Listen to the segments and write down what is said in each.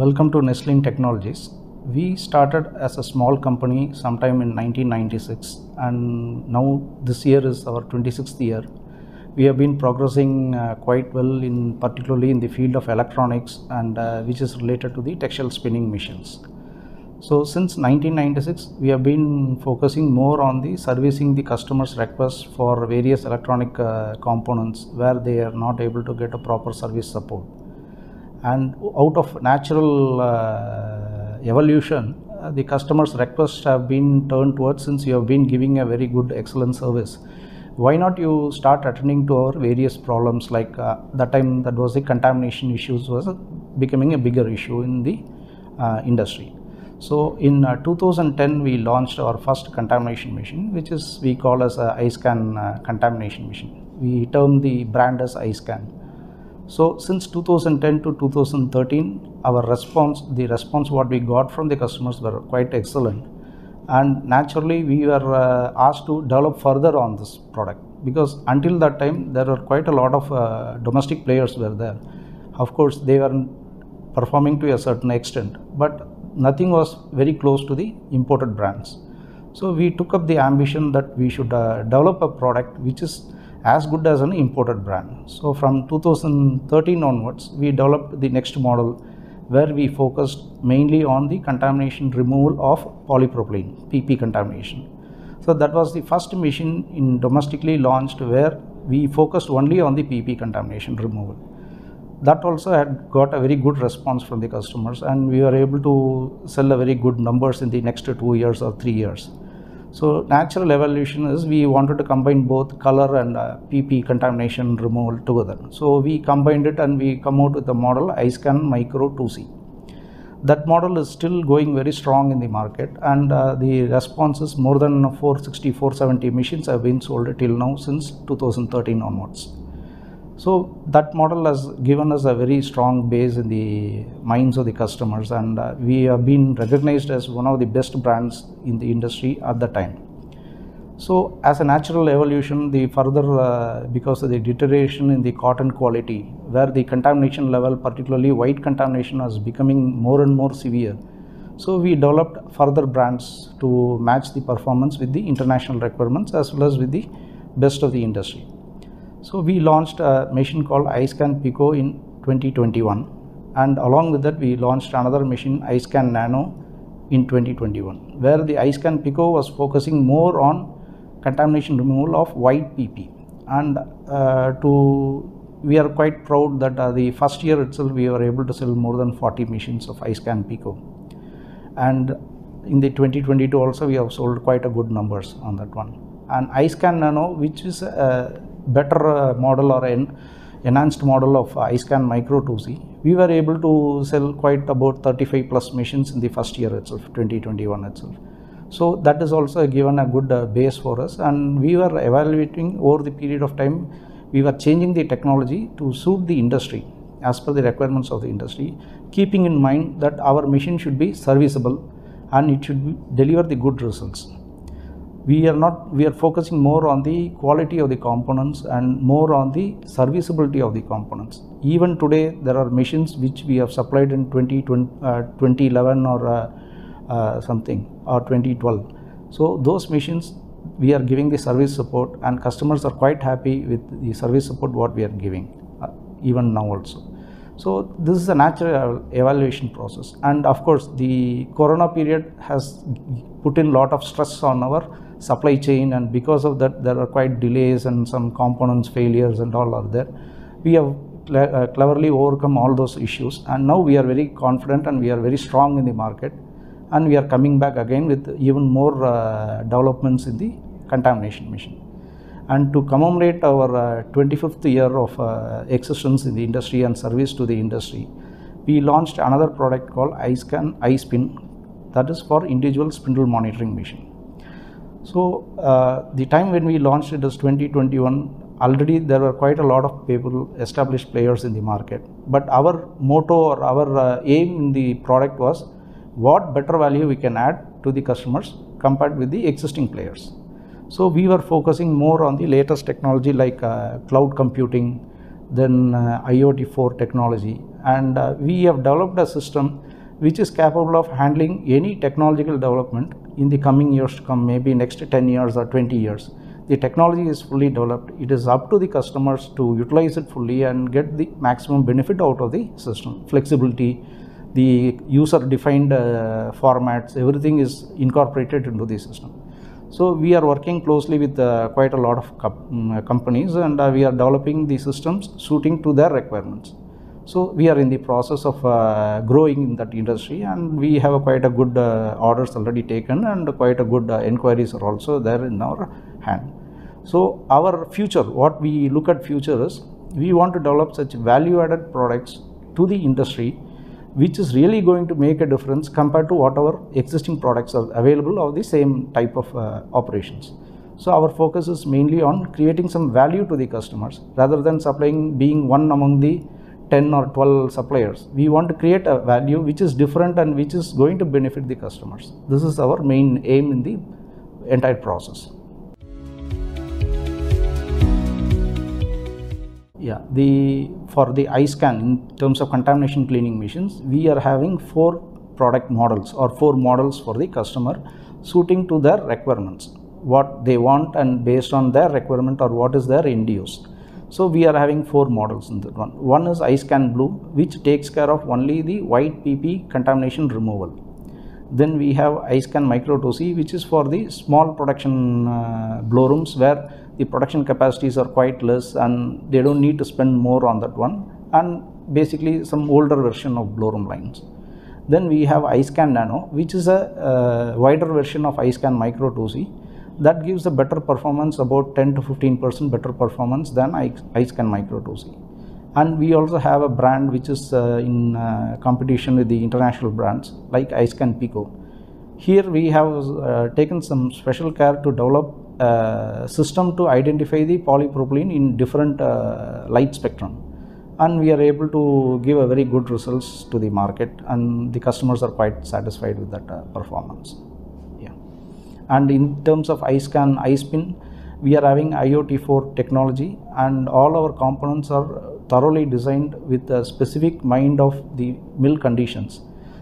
Welcome to Nestling Technologies. We started as a small company sometime in 1996, and now this year is our 26th year. We have been progressing quite well, particularly in the field of electronics and which is related to the textile spinning machines. So since 1996, we have been focusing more on the servicing the customers' requests for various electronic components where they are not able to get a proper service support. And out of natural evolution, the customers' requests have been turned towards, since you have been giving a very good excellent service, why not you start attending to our various problems, like that time that was the contamination issues was becoming a bigger issue in the industry. So in 2010 we launched our first contamination machine, which is we call as a iScan contamination machine. We term the brand as iScan. So since 2010 to 2013, the response what we got from the customers were quite excellent, and naturally we were asked to develop further on this product, because until that time there were quite a lot of domestic players were there. Of course they were performing to a certain extent, but nothing was very close to the imported brands. So we took up the ambition that we should develop a product which is as good as an imported brand. So from 2013 onwards, we developed the next model where we focused mainly on the contamination removal of polypropylene, PP contamination. So that was the first machine in domestically launched where we focused only on the PP contamination removal. That also had got a very good response from the customers, and we were able to sell a very good numbers in the next 2 years or 3 years. So natural evolution is we wanted to combine both color and PP contamination removal together. So we combined it and we come out with the model iScan Micro 2C. That model is still going very strong in the market, and the response is more than 460-470 machines have been sold till now since 2013 onwards. So that model has given us a very strong base in the minds of the customers, and we have been recognized as one of the best brands in the industry at the time. So as a natural evolution, the further because of the deterioration in the cotton quality, where the contamination level, particularly white contamination, is becoming more and more severe, so we developed further brands to match the performance with the international requirements as well as with the best of the industry. So we launched a machine called iScan Pico in 2021, and along with that we launched another machine, iScan Nano, in 2021, where the iScan Pico was focusing more on contamination removal of white PP. And we are quite proud that the first year itself we were able to sell more than 40 machines of iScan Pico, and in the 2022 also we have sold quite a good numbers on that one. And iScan Nano, which is a better model or an enhanced model of iScan Micro 2C, we were able to sell quite about 35 plus machines in the first year itself, 2021 itself. So that is also given a good base for us, and we were evaluating over the period of time. We were changing the technology to suit the industry as per the requirements of the industry, keeping in mind that our machine should be serviceable and it should deliver the good results. We are focusing more on the quality of the components and more on the serviceability of the components. Even today there are machines which we have supplied in 2011 or something, or 2012. So those machines we are giving the service support, and customers are quite happy with the service support what we are giving even now also. So this is a natural evaluation process, and of course the corona period has put in a lot of stress on our supply chain, and because of that there are quite delays and some components failures and all are there. We have cleverly overcome all those issues, and now we are very confident and we are very strong in the market, and we are coming back again with even more developments in the contamination machine. And to commemorate our 25th year of existence in the industry and service to the industry, we launched another product called iScan iSpin, that is for individual spindle monitoring machine. So the time when we launched it is 2021. Already there were quite a lot of people, established players in the market, but our motto or our aim in the product was what better value we can add to the customers compared with the existing players. So we were focusing more on the latest technology like cloud computing, then IoT 4 technology, and we have developed a system which is capable of handling any technological development in the coming years to come, maybe next 10 years or 20 years. The technology is fully developed. It is up to the customers to utilize it fully and get the maximum benefit out of the system. Flexibility, the user defined formats, everything is incorporated into the system. So we are working closely with quite a lot of companies, and we are developing the systems suiting to their requirements. So we are in the process of growing in that industry, and we have quite a good orders already taken, and quite a good inquiries are also there in our hand. So our future, what we look at future is, we want to develop such value added products to the industry, which is really going to make a difference compared to what our existing products are available of the same type of operations. So our focus is mainly on creating some value to the customers rather than supplying, being one among the 10 or 12 suppliers. We want to create a value which is different and which is going to benefit the customers. This is our main aim in the entire process. Yeah, for the iScan, in terms of contamination cleaning machines, we are having 4 product models or 4 models for the customer, suiting to their requirements, what they want, and based on their requirement or what is their end use. So we are having 4 models in that one. One is iScan Blue, which takes care of only the white PP contamination removal. Then we have iScan Micro 2C, which is for the small production blow rooms where the production capacities are quite less and they don't need to spend more on that one, and basically some older version of blow room lines. Then we have iScan Nano, which is a wider version of iScan Micro 2C that gives a better performance, about 10 to 15% better performance than iScan Micro 2C. And we also have a brand which is in competition with the international brands like iScan Pico. Here we have taken some special care to develop a system to identify the polypropylene in different light spectrum, and we are able to give a very good results to the market, and the customers are quite satisfied with that performance. Yeah. And in terms of iScan iSpin, we are having IoT4 technology, and all our components are thoroughly designed with a specific mind of the mill conditions.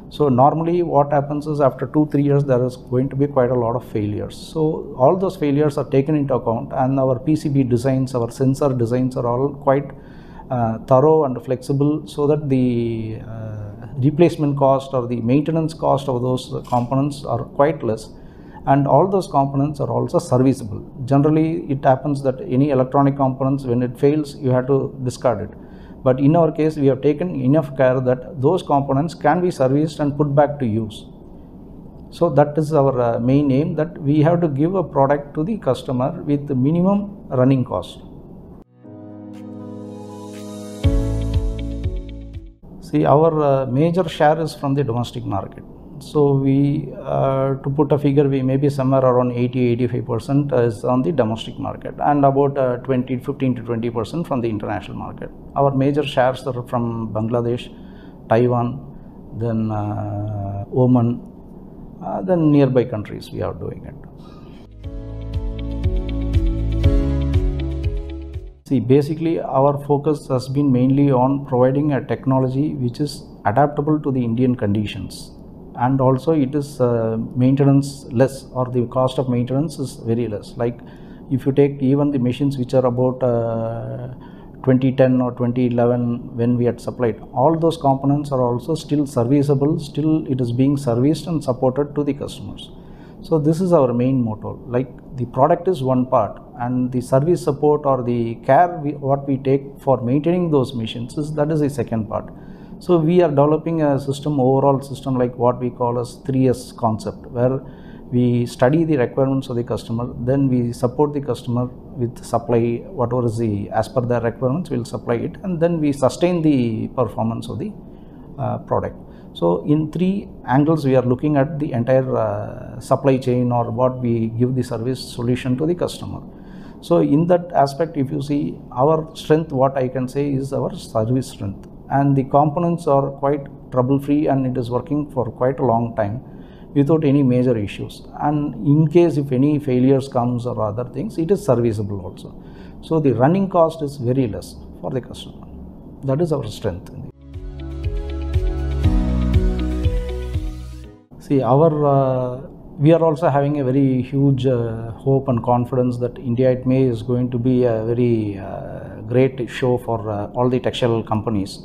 So normally what happens is, after 2-3 years there is going to be quite a lot of failures. So all those failures are taken into account, and our PCB designs, our sensor designs are all quite thorough and flexible, so that the replacement cost or the maintenance cost of those components are quite less, and all those components are also serviceable. Generally it happens that any electronic components, when it fails, you have to discard it. But in our case, we have taken enough care that those components can be serviced and put back to use. So that is our main aim, that we have to give a product to the customer with the minimum running cost. See, our major share is from the domestic market. So we, to put a figure, we may be somewhere around 80-85% is on the domestic market, and about 15 to 20% from the international market. Our major shares are from Bangladesh, Taiwan, then Oman, then nearby countries we are doing it. See, basically our focus has been mainly on providing a technology which is adaptable to the Indian conditions, and also it is maintenance less, or the cost of maintenance is very less. Like if you take even the machines which are about 2010 or 2011 when we had supplied, all those components are also still serviceable, still it is being serviced and supported to the customers. So this is our main motto. Like, the product is one part, and the service support or the care what we take for maintaining those machines is the second part. So we are developing a system, overall system, like what we call as 3S concept, where we study the requirements of the customer, then we support the customer with supply, whatever is as per their requirements, we'll supply it, and then we sustain the performance of the product. So in 3 angles we are looking at the entire supply chain, or what we give the service solution to the customer. So in that aspect, if you see, our strength, what I can say is our service strength, and the components are quite trouble free, and it is working for quite a long time without any major issues. And in case if any failures comes or other things, it is serviceable also. So the running cost is very less for the customer. That is our strength. See, we are also having a very huge hope and confidence that India ITME is going to be a very great show for all the textile companies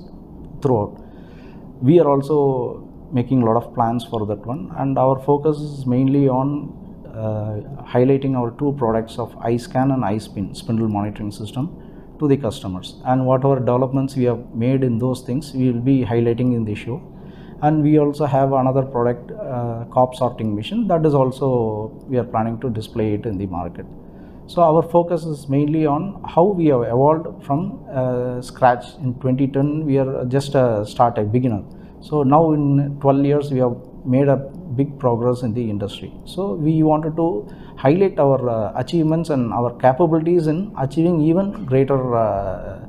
throughout. We are also making a lot of plans for that one, and our focus is mainly on highlighting our two products of iScan and iSpin spindle monitoring system to the customers, and whatever developments we have made in those things we will be highlighting in the show. And we also have another product, COP sorting machine, that is also we are planning to display it in the market. So our focus is mainly on how we have evolved from scratch. In 2010 we are just a beginner. So now in 12 years we have made a big progress in the industry. So we wanted to highlight our achievements and our capabilities in achieving even greater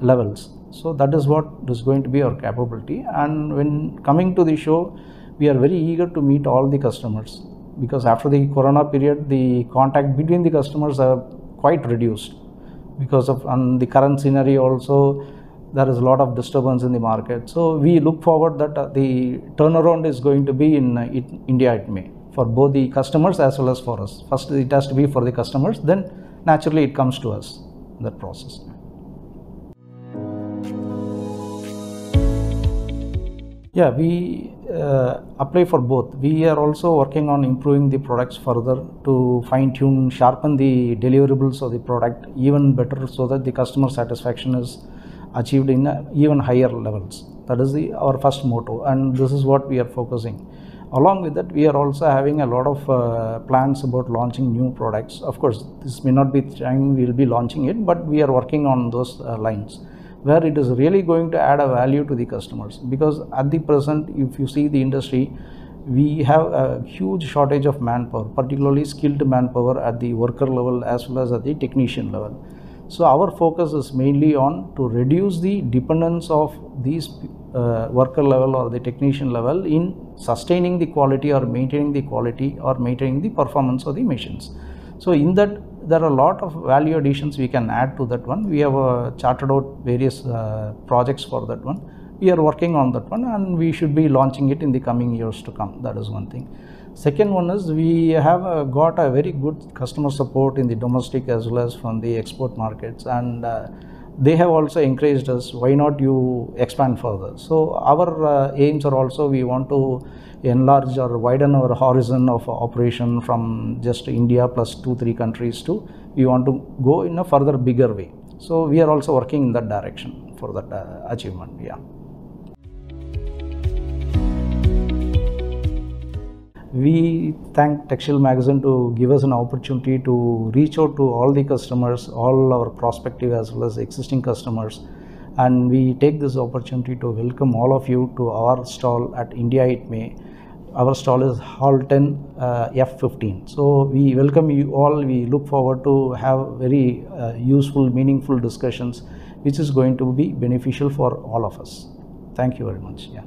levels. So that is what is going to be our capability. And when coming to the show, we are very eager to meet all the customers, because after the corona period the contact between the customers are quite reduced because of the current scenario. Also there is a lot of disturbance in the market. So we look forward that the turnaround is going to be in India ITME for both the customers as well as for us. First it has to be for the customers, then naturally it comes to us, that process. Yeah, we apply for both. We are also working on improving the products further to fine tune, sharpen the deliverables of the product even better, so that the customer satisfaction is achieved in even higher levels. That is our first motto, and this is what we are focusing. Along with that, we are also having a lot of plans about launching new products. Of course, this may not be the time we will be launching it, but we are working on those lines, where it is really going to add a value to the customers. Because at the present, if you see the industry, we have a huge shortage of manpower, particularly skilled manpower at the worker level as well as at the technician level. So our focus is mainly on to reduce the dependence of these worker level or the technician level in sustaining the quality or maintaining the quality or maintaining the performance of the machines. So in that, there are a lot of value additions we can add to that one. We have charted out various projects for that one. We are working on that one, and we should be launching it in the coming years to come. That is one thing. Second one is we have got a very good customer support in the domestic as well as from the export markets, and they have also encouraged us, why not you expand further. So our aims are also, we want to enlarge or widen our horizon of operation from just India plus 2-3 countries to, we want to go in a further bigger way. So we are also working in that direction for that achievement. Yeah. We thank Textile Magazine to give us an opportunity to reach out to all the customers, all our prospective as well as existing customers, and we take this opportunity to welcome all of you to our stall at India ITME. Our stall is Hall 10 F15. So we welcome you all. We look forward to have very useful, meaningful discussions, which is going to be beneficial for all of us. Thank you very much. Yeah.